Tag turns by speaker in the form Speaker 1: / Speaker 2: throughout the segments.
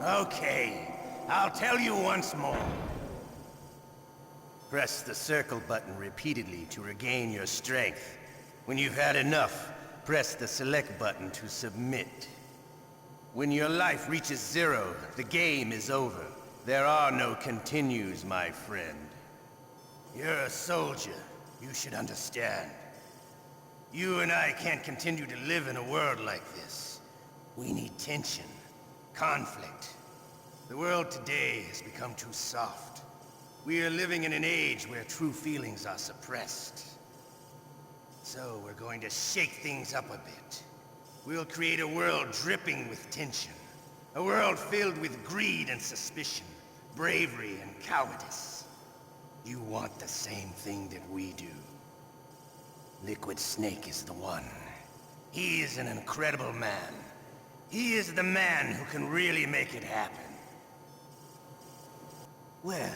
Speaker 1: Okay, I'll tell you once more. Press the circle button repeatedly to regain your strength. When you've had enough, press the select button to submit. When your life reaches 0, the game is over. There are no continues, my friend. You're a soldier. You should understand. You and I can't continue to live in a world like this. We need tension, conflict. The world today has become too soft. We are living in an age where true feelings are suppressed. So we're going to shake things up a bit. We'll create a world dripping with tension. A world filled with greed and suspicion, bravery and cowardice. You want the same thing that we do. Liquid Snake is the one. He is an incredible man. He is the man who can really make it happen. Well,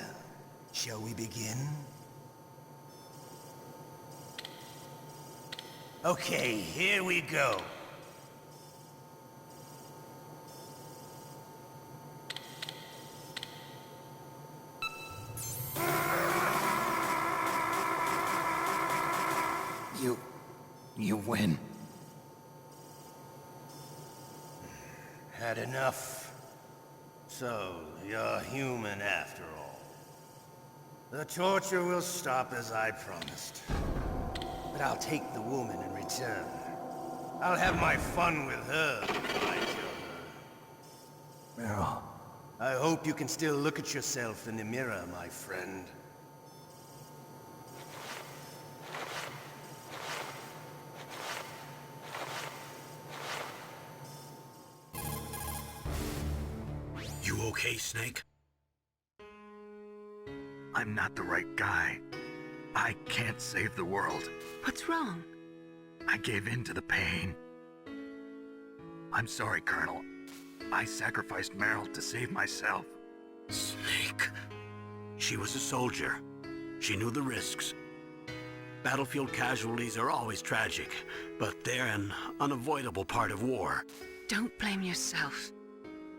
Speaker 1: shall we begin? Okay, here we go.
Speaker 2: You win.
Speaker 1: Had enough? So, you're human after all. The torture will stop as I promised. But I'll take the woman in return. I'll have my fun with her before I kill her.
Speaker 2: Meryl.
Speaker 1: I hope you can still look at yourself in the mirror, my friend.
Speaker 3: You okay, Snake?
Speaker 2: I'm not the right guy. I can't save the world.
Speaker 4: What's wrong?
Speaker 2: I gave in to the pain. I'm sorry, Colonel. I sacrificed Meryl to save myself.
Speaker 3: Snake. She was a soldier. She knew the risks. Battlefield casualties are always tragic, but they're an unavoidable part of war.
Speaker 4: Don't blame yourself.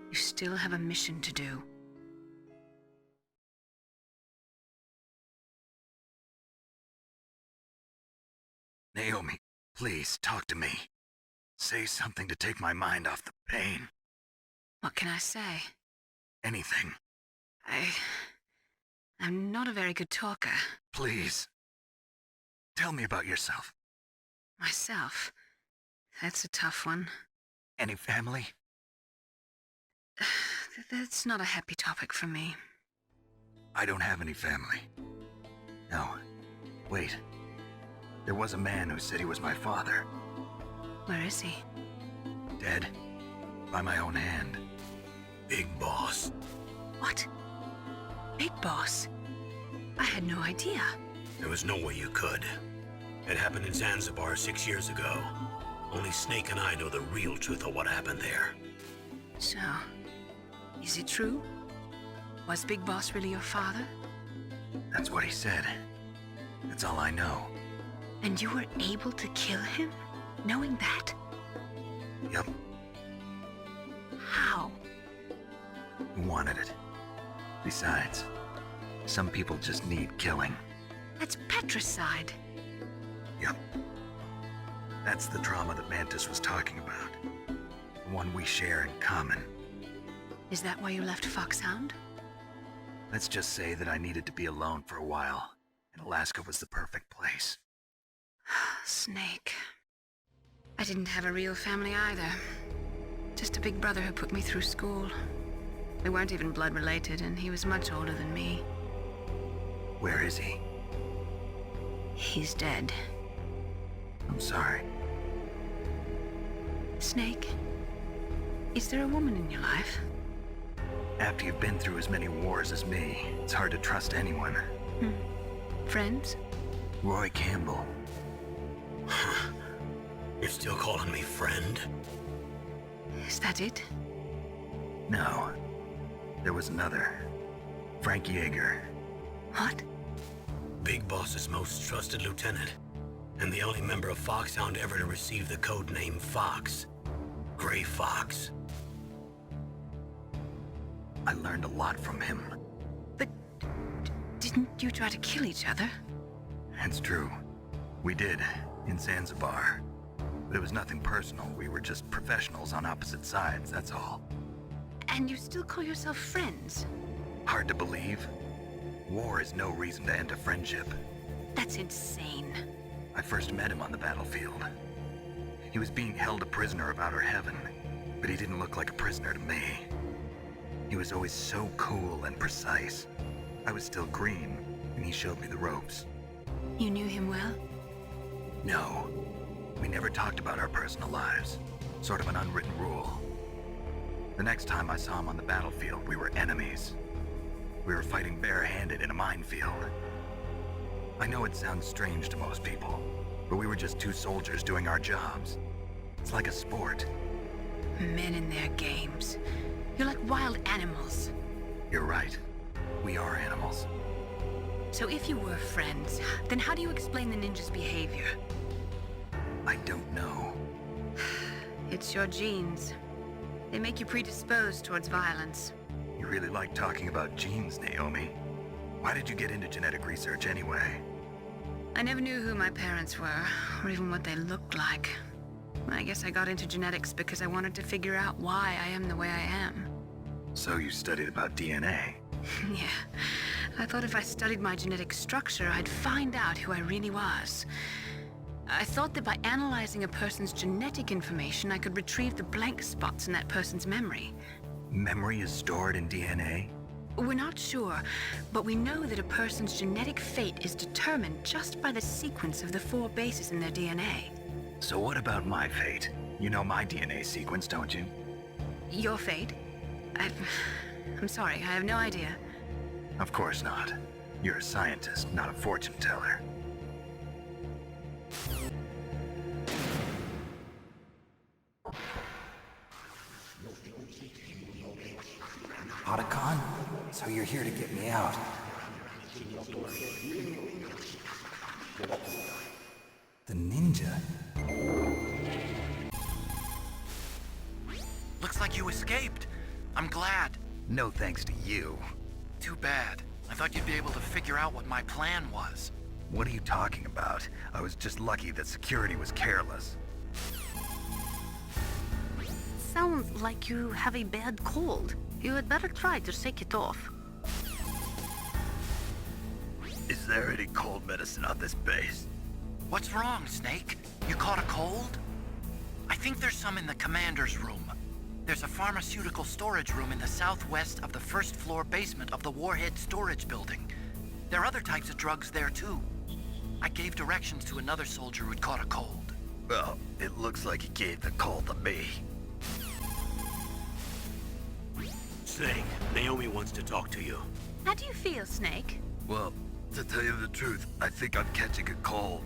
Speaker 4: You still have a mission to do.
Speaker 2: Naomi, please talk to me. Say something to take my mind off the pain.
Speaker 4: What can I say?
Speaker 2: Anything.
Speaker 4: I'm not a very good talker.
Speaker 2: Please. Tell me about yourself.
Speaker 4: Myself? That's a tough one.
Speaker 2: Any family?
Speaker 4: That's not a happy topic for me.
Speaker 2: I don't have any family. No. Wait. There was a man who said he was my father.
Speaker 4: Where is he?
Speaker 2: Dead. By my own hand.
Speaker 3: Big Boss.
Speaker 4: What? Big Boss? I had no idea.
Speaker 3: There was no way you could. It happened in Zanzibar 6 years ago. Only Snake and I know the real truth of what happened there.
Speaker 4: So, is it true? Was Big Boss really your father?
Speaker 2: That's what he said. That's all I know.
Speaker 4: And you were able to kill him, knowing that?
Speaker 2: Yup.
Speaker 4: How?
Speaker 2: He wanted it. Besides, some people just need killing.
Speaker 4: That's patricide.
Speaker 2: Yup. That's the trauma that Mantis was talking about. The one we share in common.
Speaker 4: Is that why you left Foxhound?
Speaker 2: Let's just say that I needed to be alone for a while, and Alaska was the perfect place.
Speaker 4: Snake. I didn't have a real family either. Just a big brother who put me through school. We weren't even blood related, and he was much older than me.
Speaker 2: Where is he?
Speaker 4: He's dead.
Speaker 2: I'm sorry.
Speaker 4: Snake, is there a woman in your life?
Speaker 2: After you've been through as many wars as me, it's hard to trust anyone.
Speaker 4: Friends?
Speaker 2: Roy Campbell.
Speaker 3: You're still calling me friend?
Speaker 4: Is that it?
Speaker 2: No. There was another. Frank Yeager.
Speaker 4: What?
Speaker 3: Big Boss's most trusted lieutenant, and the only member of Foxhound ever to receive the code name Fox. Gray Fox.
Speaker 2: I learned a lot from him.
Speaker 4: But didn't you try to kill each other?
Speaker 2: It's true. We did, in Zanzibar. But it was nothing personal. We were just professionals on opposite sides, that's all.
Speaker 4: And you still call yourself friends?
Speaker 2: Hard to believe. War is no reason to end a friendship.
Speaker 4: That's insane.
Speaker 2: I first met him on the battlefield. He was being held a prisoner of outer heaven, but he didn't look like a prisoner to me. He was always so cool and precise. I was still green, and he showed me the ropes.
Speaker 4: You knew him well?
Speaker 2: No, we never talked about our personal lives. Sort of an unwritten rule. The next time I saw him on the battlefield, we were enemies. We were fighting barehanded in a minefield. I know it sounds strange to most people, but we were just two soldiers doing our jobs. It's like a sport.
Speaker 4: Men in their games. You're like wild animals.
Speaker 2: You're right. We are animals.
Speaker 4: So if you were friends, then how do you explain the ninja's behavior?
Speaker 2: I don't know.
Speaker 4: It's your genes. They make you predisposed towards violence.
Speaker 2: You really like talking about genes, Naomi. Why did you get into genetic research anyway?
Speaker 4: I never knew who my parents were, or even what they looked like. I guess I got into genetics because I wanted to figure out why I am the way I am.
Speaker 2: So you studied about DNA?
Speaker 4: Yeah. I thought if I studied my genetic structure, I'd find out who I really was. I thought that by analyzing a person's genetic information, I could retrieve the blank spots in that person's memory.
Speaker 2: Memory is stored in DNA?
Speaker 4: We're not sure, but we know that a person's genetic fate is determined just by the sequence of the 4 bases in their DNA.
Speaker 2: So what about my fate? You know my DNA sequence, don't you?
Speaker 4: Your fate? I'm sorry, I have no idea.
Speaker 2: Of course not. You're a scientist, not a fortune teller.
Speaker 5: Otacon? So you're here to get me out. The ninja?
Speaker 6: Looks like you escaped. I'm glad.
Speaker 2: No thanks to you.
Speaker 6: Too bad. I thought you'd be able to figure out what my plan was.
Speaker 2: What are you talking about? I was just lucky that security was careless.
Speaker 7: Sounds like you have a bad cold. You had better try to shake it off.
Speaker 2: Is there any cold medicine on this base?
Speaker 6: What's wrong, Snake? You caught a cold? I think there's some in the commander's room. There's a pharmaceutical storage room in the southwest of the first floor basement of the Warhead storage building. There are other types of drugs there too. I gave directions to another soldier who'd caught a cold.
Speaker 2: Well, it looks like he gave the cold to me.
Speaker 3: Snake, Naomi wants to talk to you.
Speaker 7: How do you feel, Snake?
Speaker 2: Well, to tell you the truth, I think I'm catching a cold.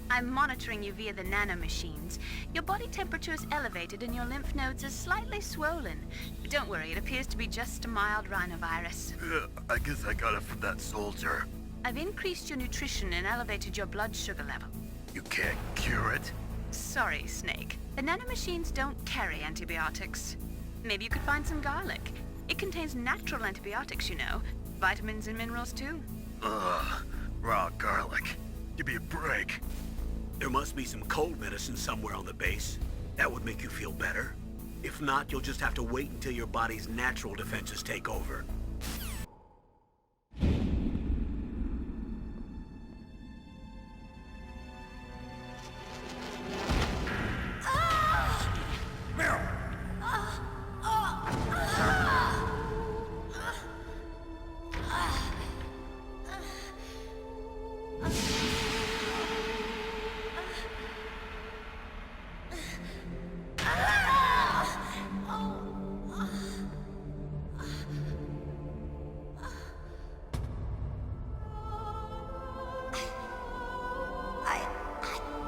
Speaker 7: I'm monitoring you via the nanomachines. Your body temperature is elevated and your lymph nodes are slightly swollen. Don't worry, it appears to be just a mild rhinovirus.
Speaker 2: I guess I got it from that soldier.
Speaker 7: I've increased your nutrition and elevated your blood sugar level.
Speaker 2: You can't cure it?
Speaker 7: Sorry, Snake. The nanomachines don't carry antibiotics. Maybe you could find some garlic. It contains natural antibiotics, you know. Vitamins and minerals, too.
Speaker 2: Ugh, raw garlic. Give me a break.
Speaker 3: There must be some cold medicine somewhere on the base. That would make you feel better. If not, you'll just have to wait until your body's natural defenses take over.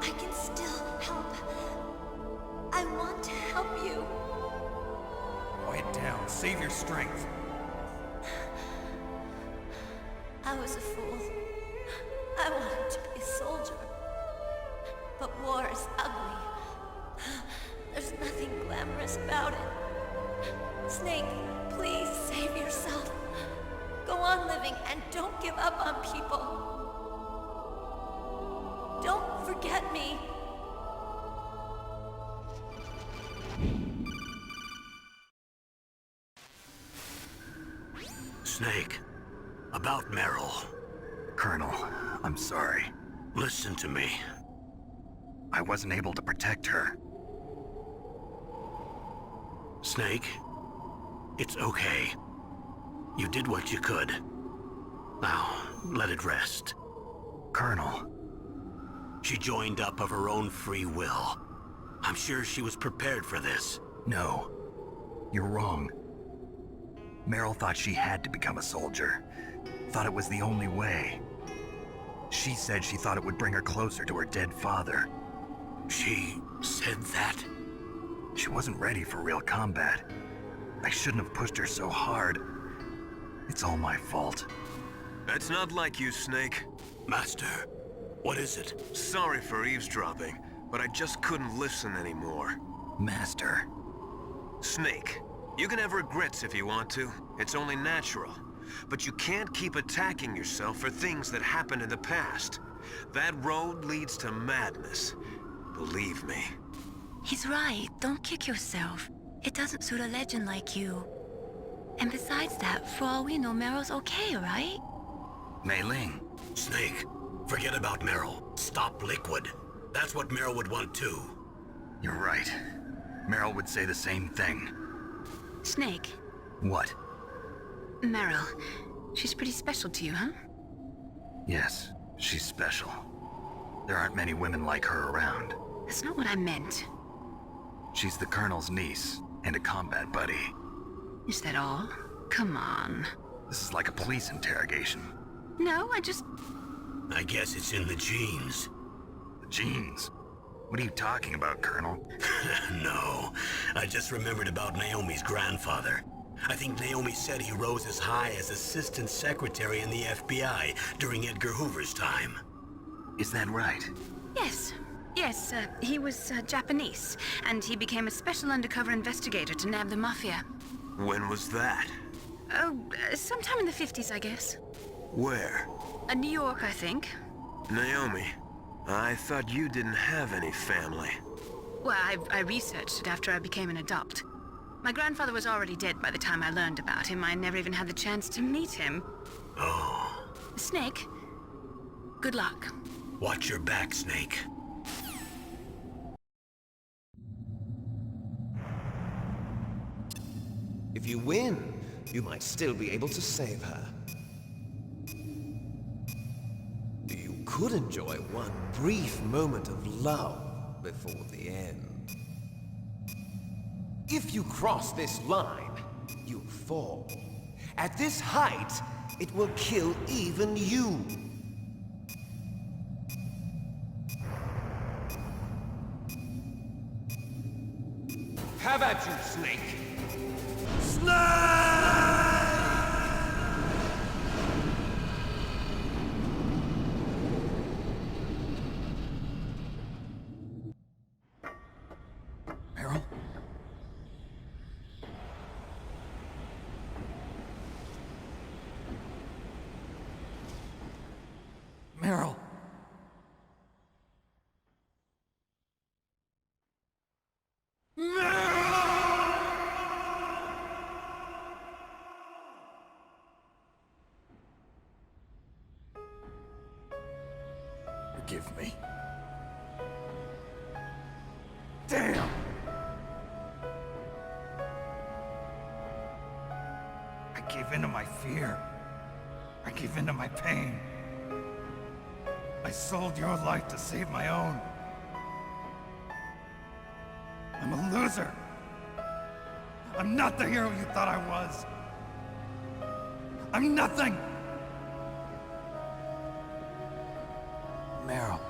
Speaker 8: I can still help. I want to help you.
Speaker 5: Quiet down. Save your strength.
Speaker 8: I was a fool. I wanted to be a soldier. But war is ugly. There's nothing glamorous about it. Snake, please save Save yourself. Go on living and don't give up on people. Don't forget me.
Speaker 3: Snake, about Meryl.
Speaker 2: Colonel, I'm sorry.
Speaker 3: Listen to me.
Speaker 2: I wasn't able to protect her.
Speaker 3: Snake, it's okay. You did what you could. Now, let it rest.
Speaker 2: Colonel,
Speaker 3: She joined up of her own free will. I'm sure she was prepared for this.
Speaker 2: no. You're wrong. Meryl thought she had to become a soldier. Thought it was the only way. She said she thought it would bring her closer to her dead father.
Speaker 3: She said that?
Speaker 2: She wasn't ready for real combat. I shouldn't have pushed her so hard. It's all my fault.
Speaker 9: That's not like you, Snake.
Speaker 3: Master, what is it?
Speaker 9: Sorry for eavesdropping, but I just couldn't listen anymore.
Speaker 2: Master.
Speaker 9: Snake, you can have regrets if you want to. It's only natural. But you can't keep attacking yourself for things that happened in the past. That road leads to madness. Believe me.
Speaker 10: He's right. Don't kick yourself. It doesn't suit a legend like you. And besides that, for all we know, Meryl's okay, right?
Speaker 2: Mei Ling.
Speaker 3: Snake, forget about Meryl. Stop Liquid. That's what Meryl would want too.
Speaker 2: You're right. Meryl would say the same thing.
Speaker 4: Snake,
Speaker 2: What?
Speaker 4: Meryl, she's pretty special to you, huh?
Speaker 2: Yes, she's special. There aren't many women like her around.
Speaker 4: That's not what I meant.
Speaker 2: She's the Colonel's niece and a combat buddy.
Speaker 4: Is that all? Come on.
Speaker 2: This is like a police interrogation.
Speaker 4: No, I just...
Speaker 3: I guess it's in the genes.
Speaker 2: The genes. What are you talking about, Colonel?
Speaker 3: No, I just remembered about Naomi's grandfather. I think Naomi said he rose as high as assistant secretary in the FBI during Edgar Hoover's time.
Speaker 2: Is that right?
Speaker 4: Yes. Yes, he was Japanese, and he became a special undercover investigator to nab the Mafia.
Speaker 9: When was that?
Speaker 4: Oh, sometime in the 50s, I guess.
Speaker 9: Where?
Speaker 4: New York, I think.
Speaker 9: Naomi, I thought you didn't have any family.
Speaker 4: Well, I researched it after I became an adopt. My grandfather was already dead by the time I learned about him. I never even had the chance to meet him.
Speaker 3: Oh.
Speaker 4: Snake, good luck.
Speaker 3: Watch your back, Snake.
Speaker 11: If you win, you might still be able to save her. You could enjoy one brief moment of love before the end. If you cross this line, you fall. At this height, it will kill even you. Have at you, Snake!
Speaker 2: Meryl? Meryl! Forgive me. Damn! I gave in to my fear. I gave in to my pain. I sold your life to save my own. I'm a loser. I'm not the hero you thought I was. I'm nothing! Meryl,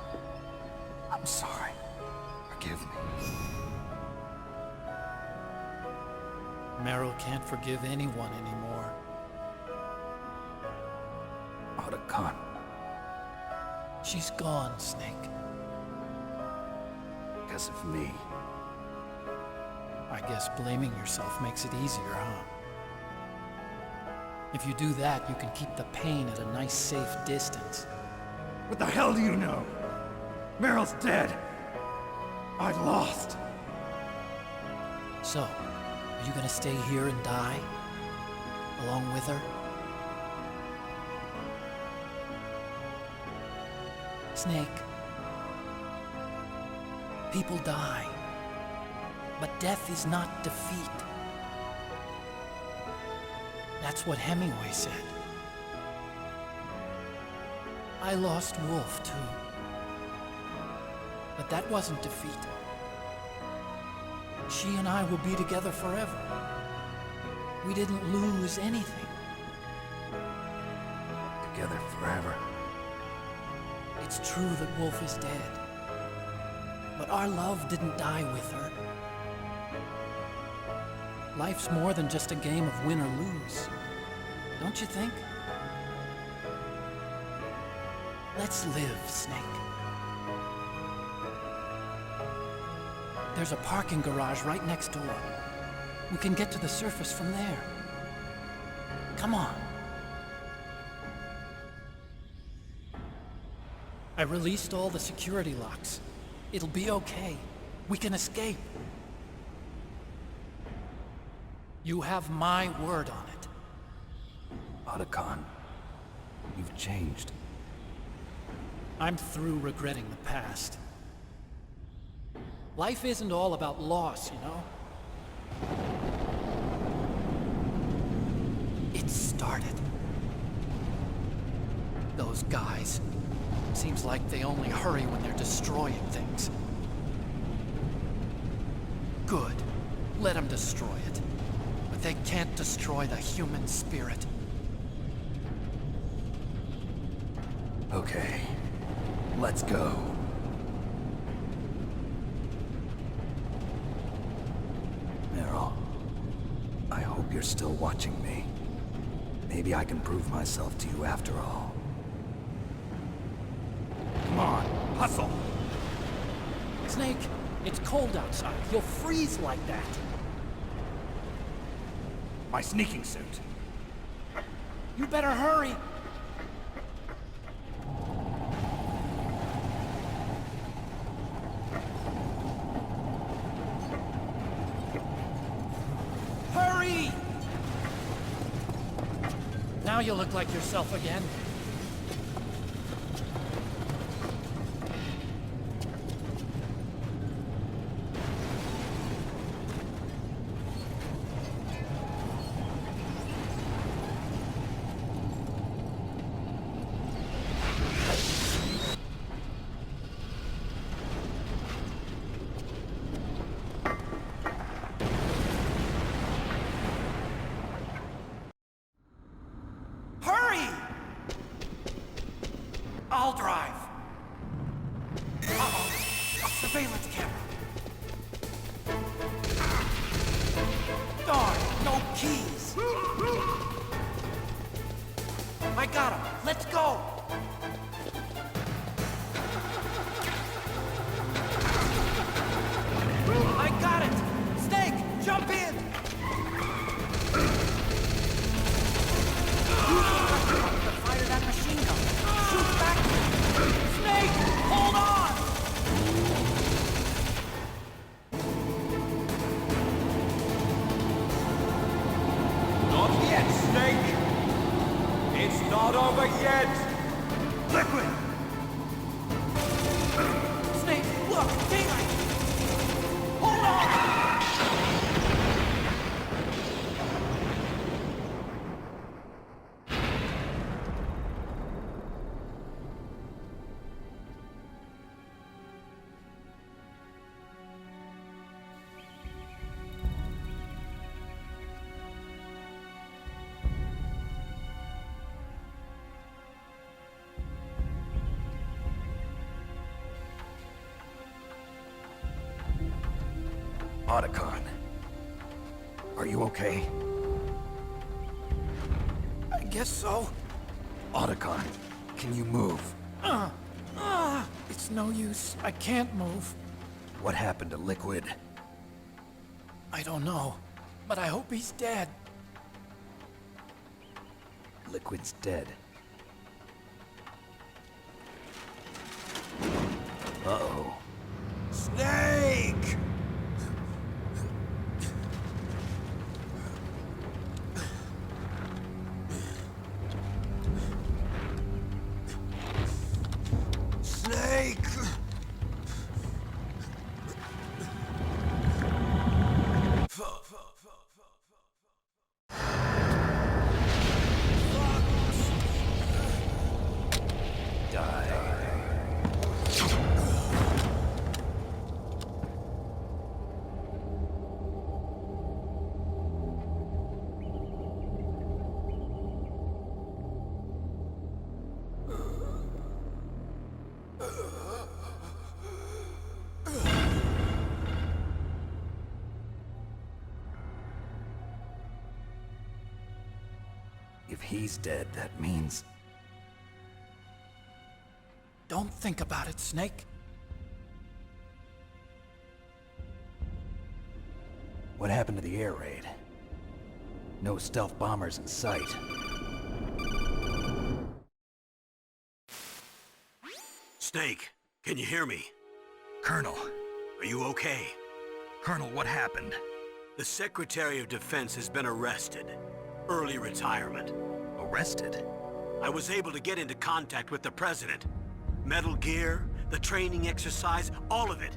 Speaker 2: I'm sorry. Forgive me.
Speaker 12: Meryl can't forgive anyone anymore.
Speaker 2: Otacon.
Speaker 12: She's gone, Snake.
Speaker 2: Because of me.
Speaker 12: I guess blaming yourself makes it easier, huh? If you do that, you can keep the pain at a nice, safe distance.
Speaker 5: What the hell do you know? Meryl's dead. I lost.
Speaker 12: So, are you gonna stay here and die? Along with her? Snake. People die. But death is not defeat. That's what Hemingway said. I lost Wolf, too. But that wasn't defeat. She and I will be together forever. We didn't lose anything.
Speaker 2: Together forever.
Speaker 12: It's true that Wolf is dead. But our love didn't die with her. Life's more than just a game of win or lose. Don't you think? Let's live, Snake. There's a parking garage right next door. We can get to the surface from there. Come on. I released all the security locks. It'll be okay. We can escape. You have my word on it.
Speaker 2: Otacon, you've changed.
Speaker 12: I'm through regretting the past. Life isn't all about loss, you know? It started. Those guys. Seems like they only hurry when they're destroying things. Good. Let them destroy it. But they can't destroy the human spirit.
Speaker 2: Okay, let's go. Meryl, I hope you're still watching me. Maybe I can prove myself to you after all.
Speaker 5: Come on, hustle!
Speaker 12: Snake, it's cold outside. You'll freeze like that.
Speaker 5: My sneaking suit.
Speaker 12: You better hurry. Hurry! Now you look like yourself again.
Speaker 5: I'll drive. Uh-oh. A surveillance camera. Darn, no keys. I got him. Let's go. I got it. Snake, jump in. Fire that machine gun. Shoot back. Snake, hold on.
Speaker 11: Not yet, Snake! It's not over yet!
Speaker 5: Liquid. Snake, look, daylight. Hold on.
Speaker 2: Otacon. Are you okay?
Speaker 12: I guess so.
Speaker 2: Otacon, can you move?
Speaker 12: It's no use. I can't move.
Speaker 2: What happened to Liquid?
Speaker 12: I don't know, but I hope he's dead.
Speaker 11: Liquid's dead. Uh-oh.
Speaker 3: Snake! Snake!
Speaker 11: If he's dead, that means...
Speaker 12: Don't think about it, Snake.
Speaker 11: What happened to the air raid? No stealth bombers in sight.
Speaker 3: Snake, can you hear me?
Speaker 2: Colonel.
Speaker 3: Are you okay?
Speaker 2: Colonel, what happened?
Speaker 3: The Secretary of Defense has been arrested. Early retirement.
Speaker 2: Arrested?
Speaker 3: I was able to get into contact with the President. Metal Gear, the training exercise, all of it.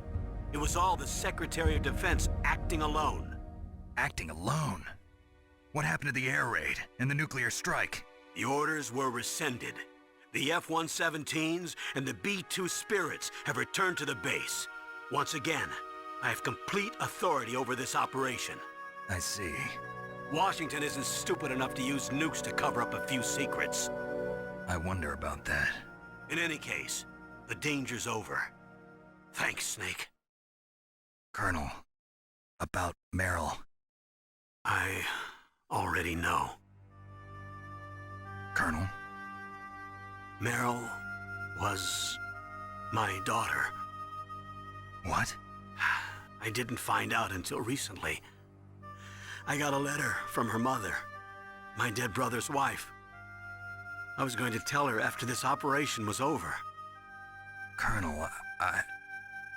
Speaker 3: It was all the Secretary of Defense acting alone.
Speaker 2: Acting alone? What happened to the air raid and the nuclear strike?
Speaker 3: The orders were rescinded. The F-117s and the B-2 Spirits have returned to the base. Once again, I have complete authority over this operation.
Speaker 2: I see.
Speaker 3: Washington isn't stupid enough to use nukes to cover up a few secrets.
Speaker 2: I wonder about that.
Speaker 3: In any case, the danger's over. Thanks, Snake.
Speaker 2: Colonel, about Meryl.
Speaker 3: I already know.
Speaker 2: Colonel?
Speaker 3: Meryl was my daughter.
Speaker 2: What?
Speaker 3: I didn't find out until recently. I got a letter from her mother, my dead brother's wife. I was going to tell her after this operation was over.
Speaker 2: Colonel,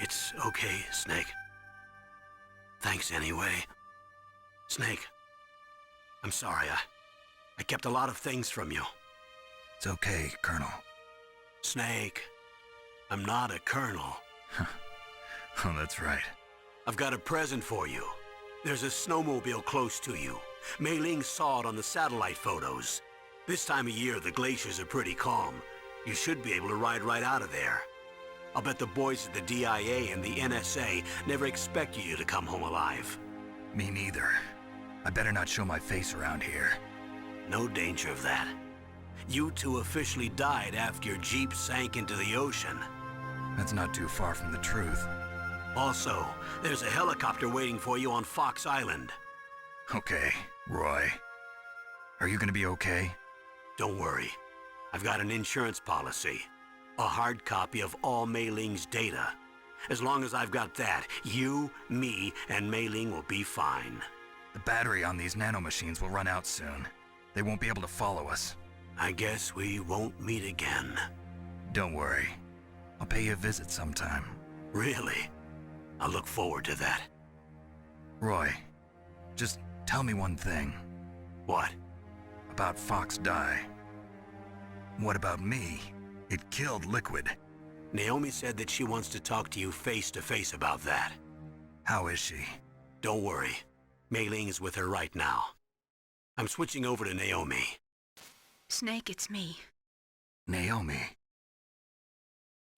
Speaker 3: It's okay, Snake. Thanks anyway. Snake, I'm sorry. I kept a lot of things from you.
Speaker 2: It's okay, Colonel.
Speaker 3: Snake, I'm not a colonel.
Speaker 2: Oh, that's right.
Speaker 3: I've got a present for you. There's a snowmobile close to you. Mei Ling saw it on the satellite photos. This time of year, the glaciers are pretty calm. You should be able to ride right out of there. I'll bet the boys at the DIA and the NSA never expected you to come home alive.
Speaker 2: Me neither. I better not show my face around here.
Speaker 3: No danger of that. You two officially died after your Jeep sank into the ocean.
Speaker 2: That's not too far from the truth.
Speaker 3: Also, there's a helicopter waiting for you on Fox Island.
Speaker 2: Okay, Roy. Are you gonna be okay?
Speaker 3: Don't worry. I've got an insurance policy. A hard copy of all Mei Ling's data. As long as I've got that, you, me, and Mei Ling will be fine.
Speaker 2: The battery on these nanomachines will run out soon. They won't be able to follow us.
Speaker 3: I guess we won't meet again.
Speaker 2: Don't worry. I'll pay you a visit sometime.
Speaker 3: Really? I look forward to that.
Speaker 2: Roy, just tell me one thing.
Speaker 3: What?
Speaker 2: About Fox Die. What about me? It killed Liquid.
Speaker 3: Naomi said that she wants to talk to you face to face about that.
Speaker 2: How is she?
Speaker 3: Don't worry. Mei Ling is with her right now. I'm switching over to Naomi.
Speaker 4: Snake, it's me.
Speaker 2: Naomi.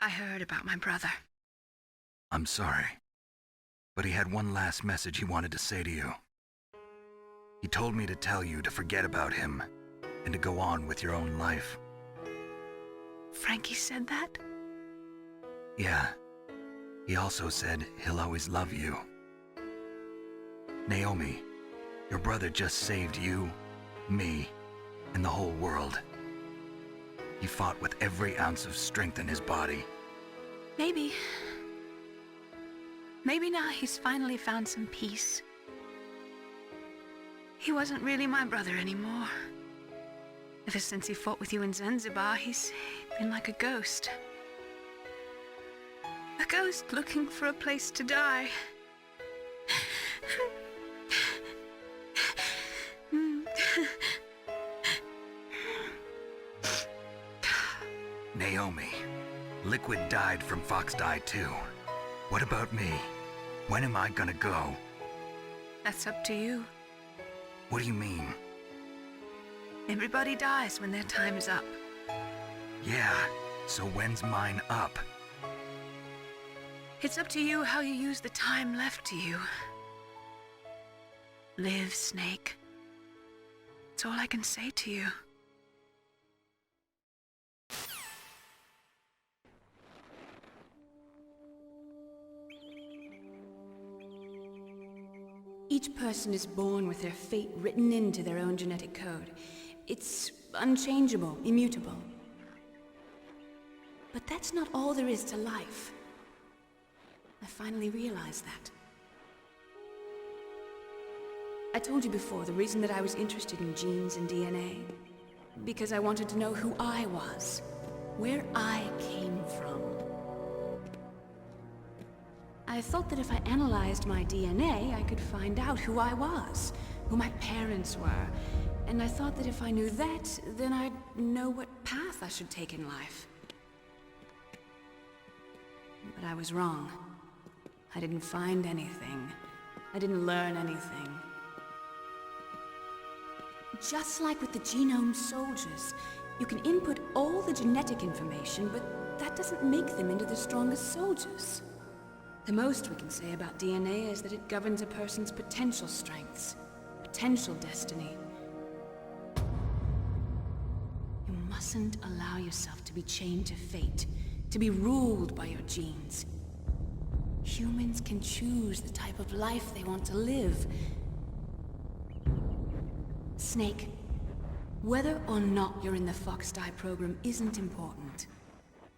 Speaker 4: I heard about my brother.
Speaker 2: I'm sorry. But he had one last message he wanted to say to you. He told me to tell you to forget about him and to go on with your own life.
Speaker 4: Frankie said that?
Speaker 2: Yeah. He also said he'll always love you. Naomi, your brother just saved you, me, and the whole world. He fought with every ounce of strength in his body.
Speaker 4: Maybe now he's finally found some peace. He wasn't really my brother anymore. Ever since he fought with you in Zanzibar, he's been like a ghost. A ghost looking for a place to die.
Speaker 2: Naomi, Liquid died from Fox died too. What about me? When am I gonna go?
Speaker 4: That's up to you.
Speaker 2: What do you mean?
Speaker 4: Everybody dies when their time is up.
Speaker 2: Yeah, so when's mine up?
Speaker 4: It's up to you how you use the time left to you. Live, Snake. That's all I can say to you.
Speaker 13: Each person is born with their fate written into their own genetic code. It's unchangeable, immutable. But that's not all there is to life. I finally realized that. I told you before the reason that I was interested in genes and DNA. Because I wanted to know who I was, where I came from. I thought that if I analyzed my DNA, I could find out who I was, who my parents were, and I thought that if I knew that, then I'd know what path I should take in life. But I was wrong. I didn't find anything. I didn't learn anything. Just like with the genome soldiers, you can input all the genetic information, but that doesn't make them into the strongest soldiers. The most we can say about DNA is that it governs a person's potential strengths, potential destiny. You mustn't allow yourself to be chained to fate, to be ruled by your genes. Humans can choose the type of life they want to live. Snake, whether or not you're in the Fox-Die program isn't important.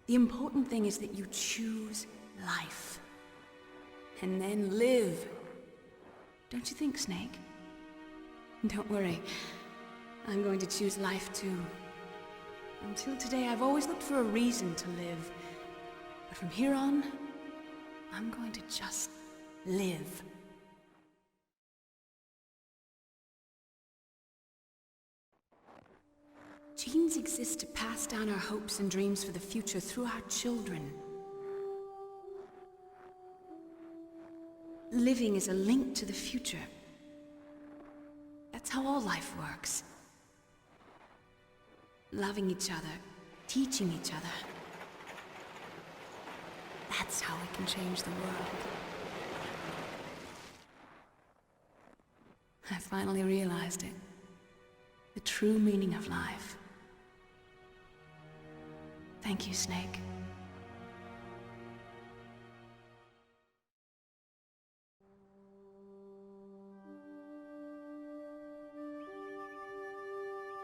Speaker 13: The important thing is that you choose life. And then live. Don't you think, Snake? Don't worry. I'm going to choose life too. Until today, I've always looked for a reason to live. But from here on, I'm going to just live. Genes exist to pass down our hopes and dreams for the future through our children. Living is a link to the future. That's how all life works. Loving each other, teaching each other. That's how we can change the world. I finally realized it. The true meaning of life. Thank you, Snake.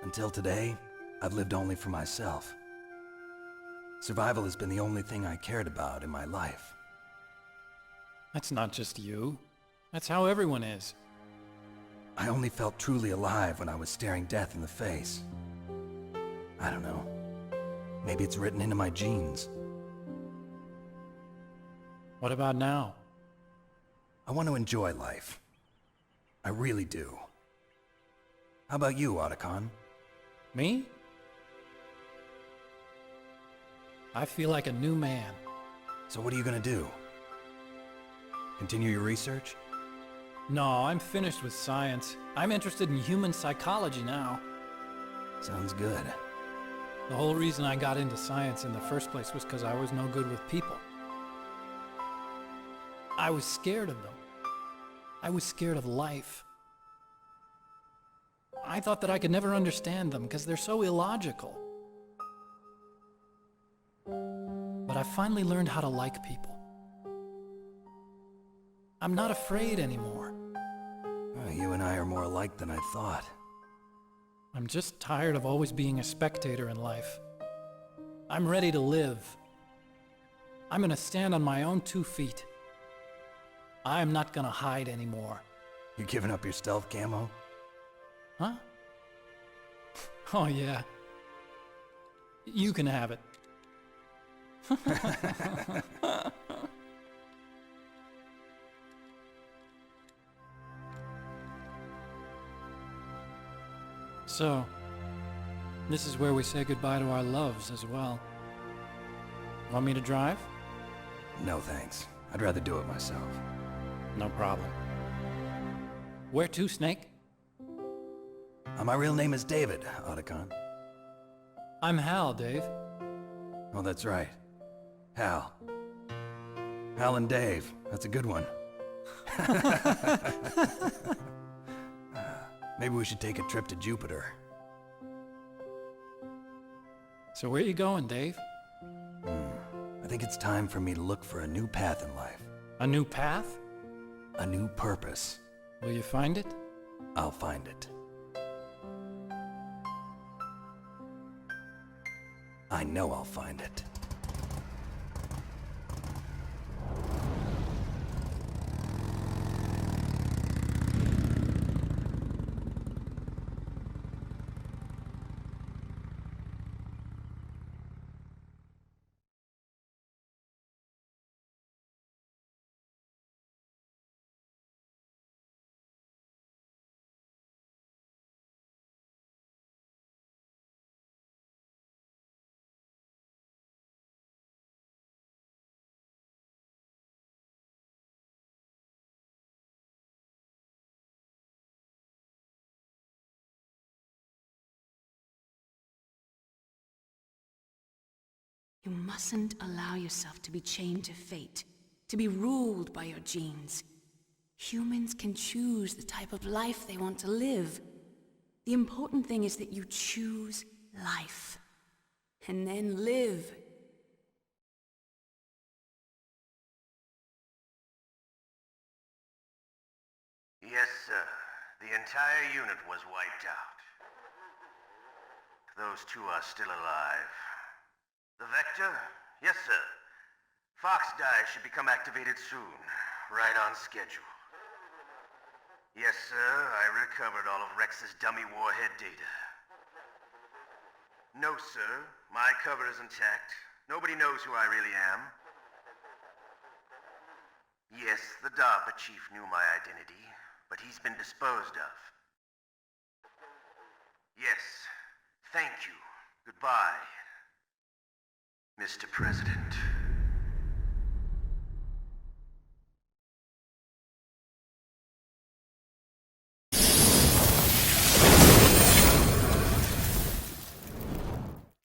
Speaker 2: Until today, I've lived only for myself. Survival has been the only thing I cared about in my life.
Speaker 12: That's not just you. That's how everyone is.
Speaker 2: I only felt truly alive when I was staring death in the face. I don't know. Maybe it's written into my genes.
Speaker 12: What about now?
Speaker 2: I want to enjoy life. I really do. How about you, Otacon?
Speaker 12: Me? I feel like a new man.
Speaker 2: So what are you gonna do? Continue your research?
Speaker 12: No, I'm finished with science. I'm interested in human psychology now.
Speaker 2: Sounds good.
Speaker 12: The whole reason I got into science in the first place was because I was no good with people. I was scared of them. I was scared of life. I thought that I could never understand them because they're so illogical. But I finally learned how to like people. I'm not afraid anymore.
Speaker 2: You and I are more alike than I thought.
Speaker 12: I'm just tired of always being a spectator in life. I'm ready to live. I'm gonna stand on my own 2 feet. I'm not gonna hide anymore.
Speaker 2: You giving up your stealth camo?
Speaker 12: Huh? Oh yeah, You can have it. So, this is where we say goodbye to our loves as well. Want me to drive?
Speaker 2: No thanks. I'd rather do it myself.
Speaker 12: No problem. Where to, Snake?
Speaker 2: My real name is David, Otacon.
Speaker 12: I'm Hal, Dave.
Speaker 2: Oh, that's right. Hal. Hal and Dave. That's a good one. Maybe we should take a trip to Jupiter.
Speaker 12: So where you going, Dave?
Speaker 2: I think it's time for me to look for a new path in life.
Speaker 12: A new path?
Speaker 2: A new purpose.
Speaker 12: Will you find it?
Speaker 2: I'll find it. I know I'll find it.
Speaker 13: You mustn't allow yourself to be chained to fate, to be ruled by your genes. Humans can choose the type of life they want to live. The important thing is that you choose life, and then live.
Speaker 1: Yes, sir. The entire unit was wiped out. Those two are still alive. The Vector? Yes, sir. Fox die should become activated soon. Right on schedule. Yes, sir. I recovered all of Rex's dummy warhead data. No, sir. My cover is intact. Nobody knows who I really am. Yes, the DARPA chief knew my identity, but he's been disposed of. Yes. Thank you. Goodbye, Mr. President.